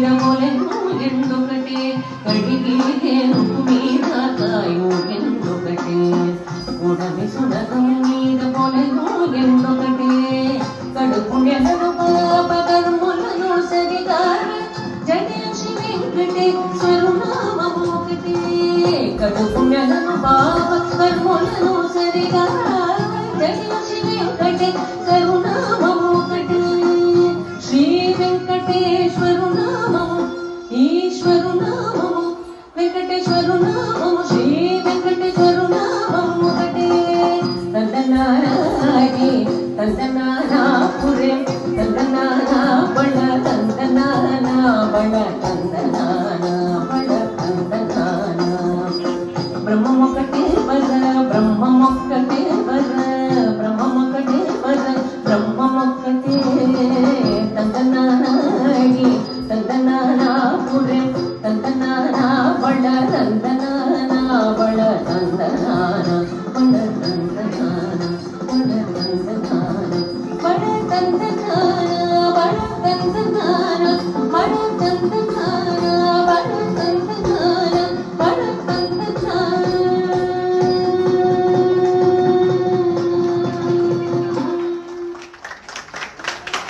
ಎಂದೊಕಟೆ ಕಡಿಗೆ ಮೀದ ಕಾಯು ಎಂದೊಕಟೆ ಉಡವಿ ಸುಡಗಂ ಮೀದ ಕೊಲೆಯು ಎಂದೊಕಟೆ ಕಡುಪುಣ್ಯಗಳು ಪಾಪ ಕರ್ಮುలను ಸರಿಗಾರ ಜಡೆಯ ಶ್ರೀ ವೆಂಕಟೇಶ್ವರು ನಾಮವು ఒకటే ಕಡುಪುಣ್ಯಗಳು ಪಾಪ ಕರ್ಮುలను ಸರಿಗಾರ జయ శ్రీ వెంకటేశ్వరు నామము ఒకటే శ్రీ వెంకటేశ్వరు నామము ఈశ్వరు నామము వెంకటేశ్వరు నామము శ్రీ వెంకటేశ్వరు నామము ఒకటే తందనారాగి తందనారాపురే తందనారా బళ తందనారా బళ తందనారా బళ తందనారా బ్రహ్మమొక్కటే వర బ్రహ్మమొక్కటే వర బ్రహ్మమొక్కటే వర బ్రహ్మమొక్కటే తందనారాగి తందనారాపురే తందనారా బళ తందనారా బళ తందనారా బళ తందనారా బళ తందనారా బళ తందనారా బళ తందనారా బళ తందనారా